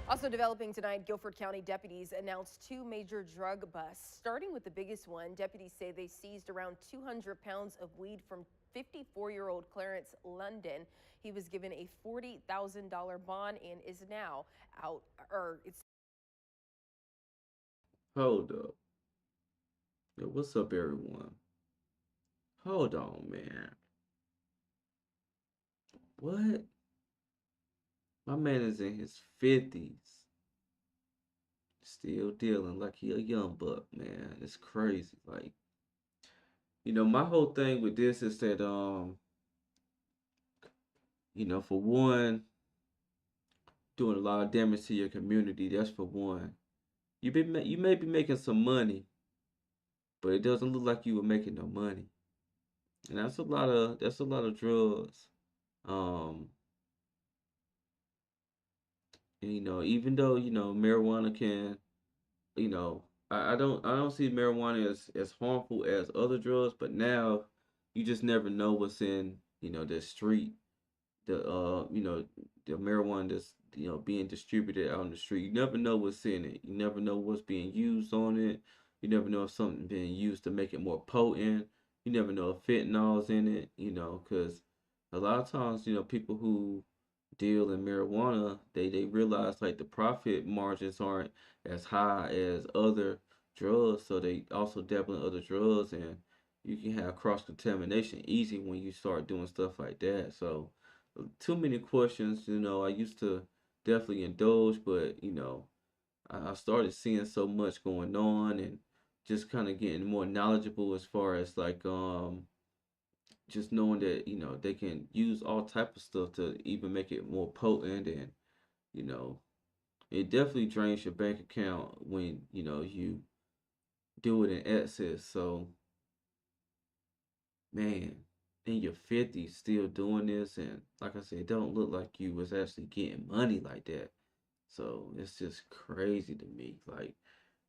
Also developing tonight, Guilford County deputies announced two major drug busts. Starting with the biggest one, deputies say they seized around 200 pounds of weed from 54-year-old Clarence London. He was given a $40,000 bond and is now out, or it's Hold up. Yo, what's up, everyone? Hold on, man. What? My man is in his 50s, still dealing like he a young buck, man. It's crazy. Like, my whole thing with this is that, for one, doing a lot of damage to your community. That's for one. You may be making some money, but it doesn't look like you were making no money, and that's a lot of drugs. Um, and, even though marijuana can, you know, I don't see marijuana as harmful as other drugs, but now you just never know what's in the street, the marijuana that's being distributed out on the street. You never know what's in it. You never know what's being used on it. You never know if something being used to make it more potent. You never know if fentanyl's in it. Because a lot of times people who deal in marijuana, they realize like the profit margins aren't as high as other drugs, so they also dabble in other drugs, and you can have cross contamination easy when you start doing stuff like that. So too many questions. I used to definitely indulge, but I started seeing so much going on and just kind of getting more knowledgeable as far as like just knowing that they can use all type of stuff to even make it more potent, and you know it definitely drains your bank account when you do it in excess. So man, in your 50s still doing this, and like I said, it don't look like you was actually getting money like that. So it's just crazy to me. Like,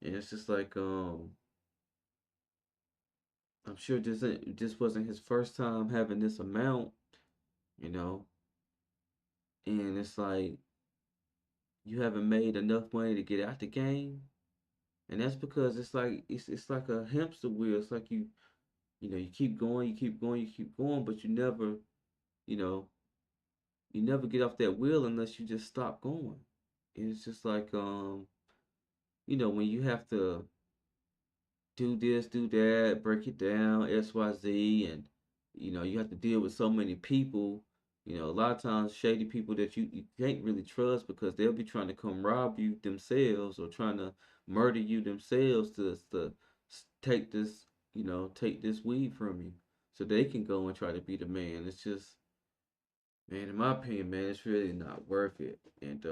and it's just like I'm sure this wasn't his first time having this amount, you know, and it's like you haven't made enough money to get out the game, and that's because it's like a hamster wheel. It's like you keep going, you keep going, you keep going, but you know you never get off that wheel unless you just stop going. And it's just like when you have to do this, do that, break it down, XYZ, and you have to deal with so many people. A lot of times shady people that you can't really trust because they'll be trying to come rob you themselves or trying to murder you themselves to take this weed from you so they can go and try to be the man. It's just, man, in my opinion, man, it's really not worth it. And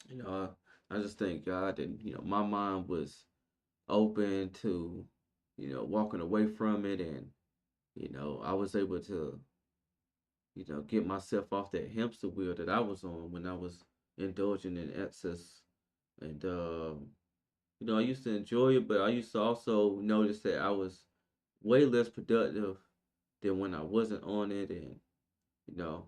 you know, I just thank God that my mind was open to walking away from it, and I was able to get myself off that hamster wheel that I was on when I was indulging in excess. And I used to enjoy it, but I used to also notice that I was way less productive than when I wasn't on it, and you know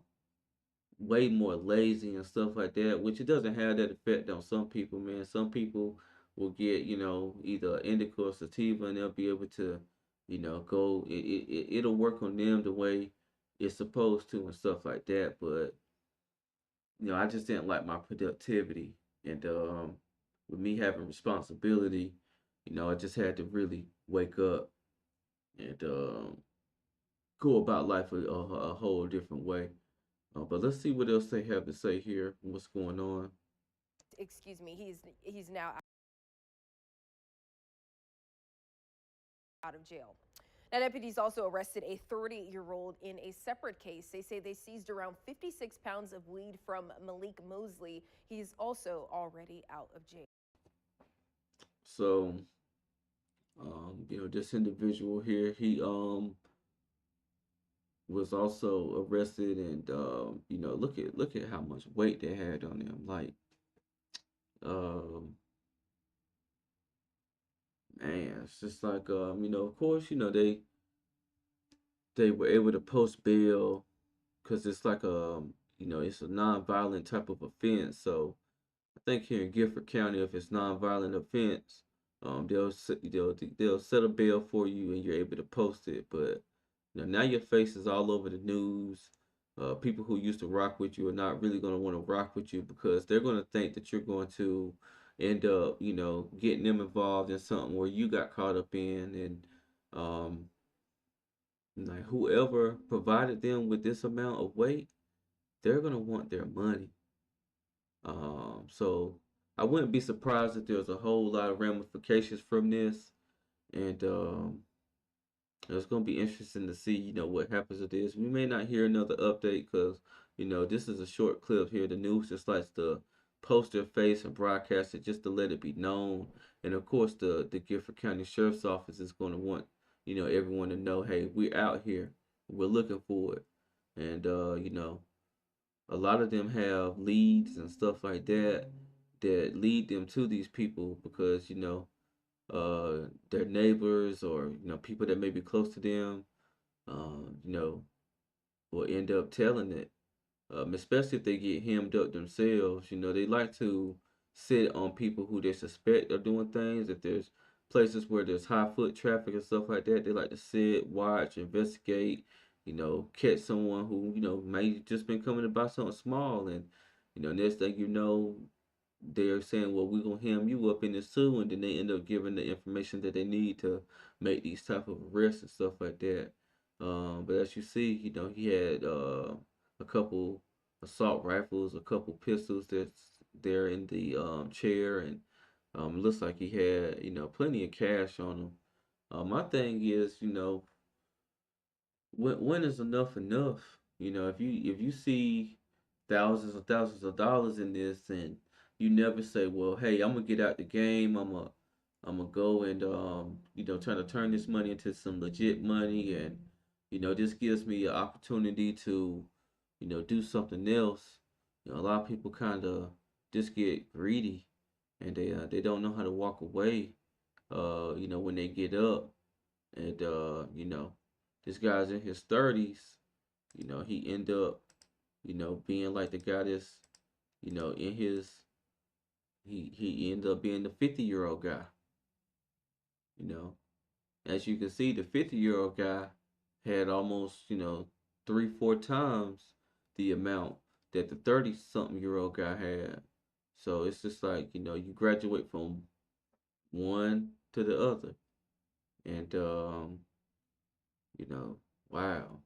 way more lazy and stuff like that, which it doesn't have that effect on some people, man. Some people will get, either indica or sativa, and they'll be able to, go, it'll work on them the way it's supposed to and stuff like that. But, I just didn't like my productivity. And with me having responsibility, I just had to really wake up and go about life a whole different way. But let's see what else they have to say here. What's going on? excuse me, he's now out of jail. Now, deputies also arrested a 30-year-old in a separate case. They say they seized around 56 pounds of weed from Malik Mosley. He's also already out of jail. So, this individual here, he was also arrested, and look at how much weight they had on him. Like, um, man, it's just like of course, they were able to post bail because it's like it's a non-violent type of offense. So I think here in Guilford County, if it's non-violent offense, they'll set a bail for you and you're able to post it. But now your face is all over the news. People who used to rock with you are not really going to want to rock with you because they're going to think that you're going to end up, getting them involved in something where you got caught up in, and um, like whoever provided them with this amount of weight, they're going to want their money. So I wouldn't be surprised if there's a whole lot of ramifications from this, and it's gonna be interesting to see, what happens with this. We may not hear another update because, this is a short clip here. The news just likes to post their face and broadcast it just to let it be known. And of course, the Guilford County Sheriff's Office is going to want, everyone to know, hey, we're out here, we're looking for it, and a lot of them have leads and stuff like that that lead them to these people because their neighbors or people that may be close to them, you know, will end up telling it. Especially if they get hemmed up themselves, they like to sit on people who they suspect are doing things. If there's places where there's high foot traffic and stuff like that, they like to sit, watch, investigate, catch someone who, may just been coming to buy something small. And, next thing you know, they're saying, well, we're going to hem you up in this too. And then they end up giving the information that they need to make these type of arrests and stuff like that. But as you see, he had a couple assault rifles, a couple pistols that's there in the chair, and it looks like he had, plenty of cash on him. My thing is, when is enough enough? If you see thousands and thousands of dollars in this, and you never say, well, hey, I'm gonna get out the game. I'm gonna go and try to turn this money into some legit money, and this gives me an opportunity to do something else. A lot of people kind of just get greedy, and they don't know how to walk away. When they get up, and this guy's in his 30s. He end up being like the guy that's in his he ended up being the 50-year-old guy. You know, as you can see, the 50-year-old guy had almost 3-4 times the amount that the 30-something-year-old guy had. So it's just like you graduate from one to the other, and wow.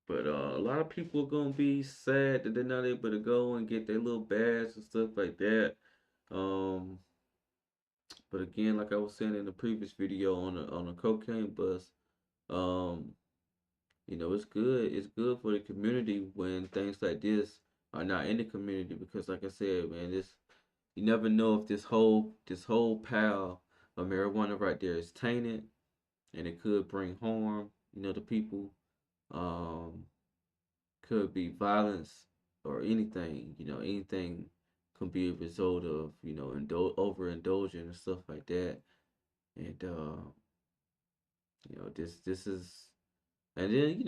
But a lot of people are gonna be sad that they're not able to go and get their little badge and stuff like that. Um, but again, like I was saying in the previous video on a cocaine bus, um, it's good. It's good for the community when things like this are not in the community because, like I said, man, this you never know if this whole pile of marijuana right there is tainted and it could bring harm, to people. Um, could be violence or anything. Anything can be a result of overindulging and stuff like that. And this is, and then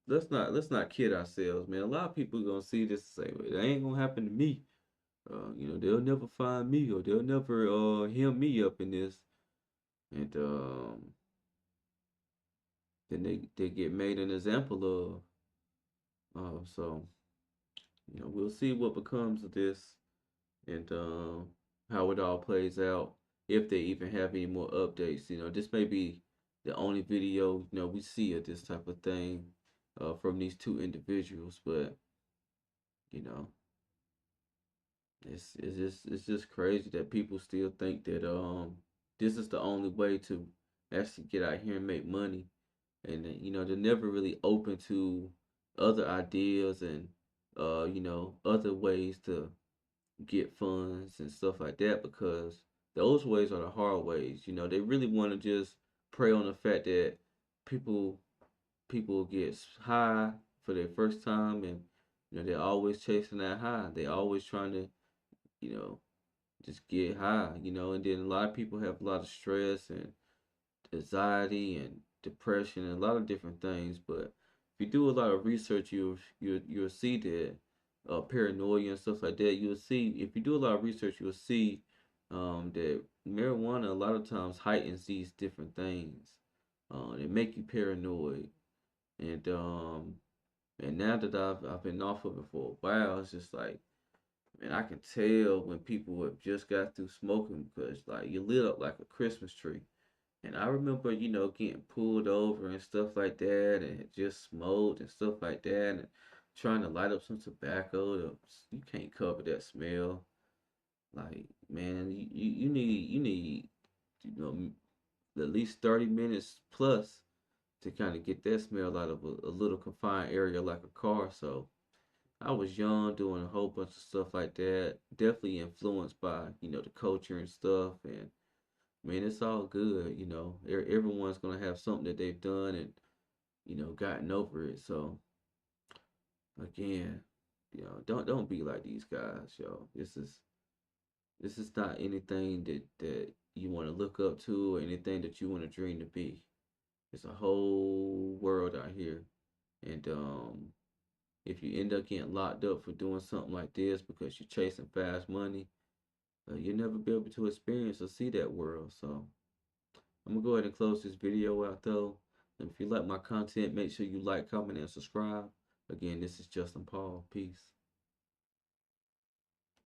let's not kid ourselves, man. A lot of people gonna see this and say, well, it ain't gonna happen to me. They'll never find me or they'll never hem me up in this. And then they get made an example of. So we'll see what becomes of this, and how it all plays out if they even have any more updates. This may be the only video we see of this type of thing from these two individuals, but you know it's just crazy that people still think that this is the only way to actually get out here and make money, and they're never really open to other ideas and other ways to get funds and stuff like that because those ways are the hard ways. They really want to just prey on the fact that people people get high for their first time, and they're always chasing that high. They're always trying to you know just get high. And then a lot of people have a lot of stress and anxiety and depression and a lot of different things, but if you do a lot of research, you'll see that paranoia and stuff like that. You'll see if you do a lot of research, you'll see that marijuana a lot of times heightens these different things. They make you paranoid, and now that I've been off of it for a while, it's just like, man, I can tell when people have just got through smoking because like you lit up like a Christmas tree. And I remember, getting pulled over and stuff like that, and had just smoked and stuff like that, and trying to light up some tobacco. You can't cover that smell. Like, man, you need, you know, m- at least 30 minutes plus to kind of get that smell out of a little confined area like a car. So I was young, doing a whole bunch of stuff like that. Definitely influenced by, the culture and stuff, and man, it's all good. Everyone's gonna have something that they've done and gotten over it. So again, don't be like these guys, yo. This is not anything that you want to look up to or anything that you want to dream to be. It's a whole world out here, and if you end up getting locked up for doing something like this because you're chasing fast money, you'll never be able to experience or see that world. So I'm gonna go ahead and close this video out though. And if you like my content, make sure you like, comment, and subscribe. Again, this is Justin Paul. Peace.